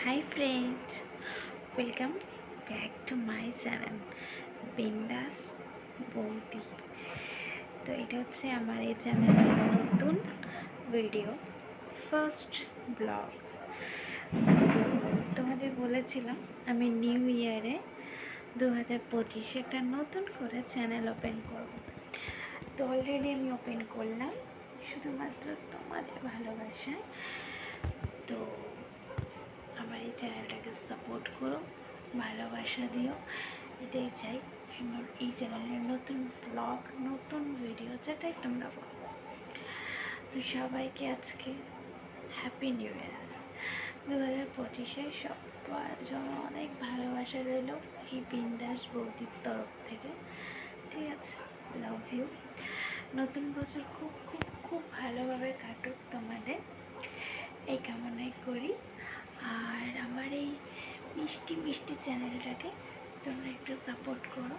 Hi friend, welcome back to my channel বিন্দাস বৌদি। তো এটা হচ্ছে আমার এই চ্যানেলের নতুন ভিডিও, ফার্স্ট ব্লগ। তো তোমাদের বলেছিলাম আমি নিউ ইয়ারে 2025 একটা নতুন করে চ্যানেল ওপেন করব। তো অলরেডি আমি ওপেন করলাম শুধুমাত্র তোমাদের ভালোবাসায়। তো আমার এই চ্যানেলটাকে সাপোর্ট করো, ভালোবাসা দিও, এটাই চাই। আমার এই চ্যানেলের নতুন ব্লগ, নতুন ভিডিও যেটাই তোমরা পাবো। তো সবাইকে আজকে হ্যাপি নিউ ইয়ার 2025-এ সবার জন্য অনেক ভালোবাসা রইল এই বিন্দাস বৌদির তরফ থেকে। ঠিক আছে, লাভ ইউ। নতুন বছর খুব খুব খুব ভালোভাবে কাটুক তোমাদের, এই কামনাই করি। আর আমার এই মিষ্টি মিষ্টি চ্যানেলটাকে তোমরা একটু সাপোর্ট করো।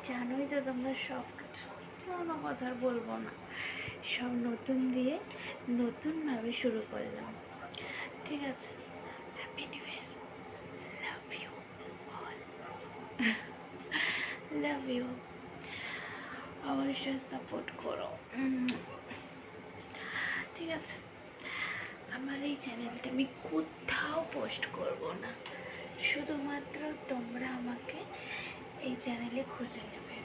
জানোই তো তোমরা সব কিছু, পুরোনো কথা বলবো না, সব নতুন দিয়ে নতুনভাবে শুরু করলাম। ঠিক আছে, happy new year, love you all, love you. অবশ্যই সাপোর্ট করো। ঠিক আছে, আমার এই চ্যানেলটা আমি কোথাও পোস্ট করব না, শুধুমাত্র তোমরা আমাকে এই চ্যানেলে খুঁজে নেবে।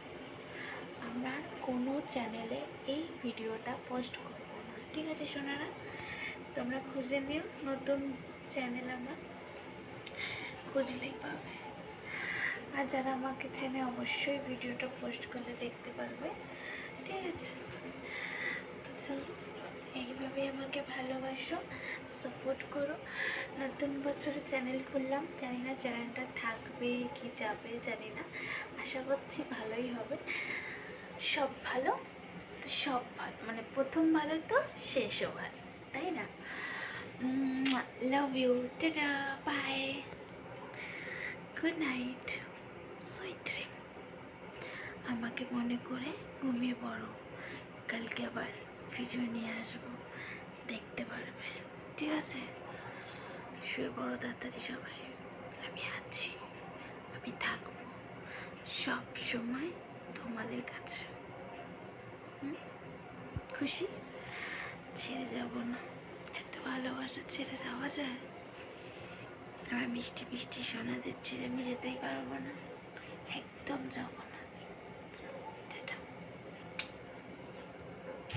আমার কোনো চ্যানেলে এই ভিডিওটা পোস্ট করব না, ঠিক আছে সোনারা? তোমরা খুঁজে নিও, নতুন চ্যানেল আমার খুঁজলেই পাবে। আর যারা আমাকে চেনে অবশ্যই ভিডিওটা পোস্ট করলে দেখতে পারবে। ঠিক আছে, তো চলো, এইভাবে আমাকে ভালোবাসো, সাপোর্ট করো। নতুন বছরে চ্যানেল খুললাম, জানি না চ্যানেলটা থাকবে কি যাবে জানি না, আশা করছি ভালোই হবে। সব ভালো তো সব ভালো, মানে প্রথম ভালো তো শেষও ভালো, তাই না? Love you, tata, bye, good night, sweet dream. আমাকে মনে করে ঘুমিয়ে পড়ো, কালকে আবার ভিডিও নিয়ে আসবো, দেখতে পারবে। ঠিক আছে, শুয়ে পড়ো তাড়াতাড়ি সবাই। আমি আছি, আমি থাকবো সব সময় তোমাদের কাছে। খুশি? ছেড়ে যাব না, এত ভালোবাসা ছেড়ে যাওয়া যায়? আমার মিষ্টি মিষ্টি সোনাদের ছেড়ে আমি যেতেই পারবো না, একদম যাব না।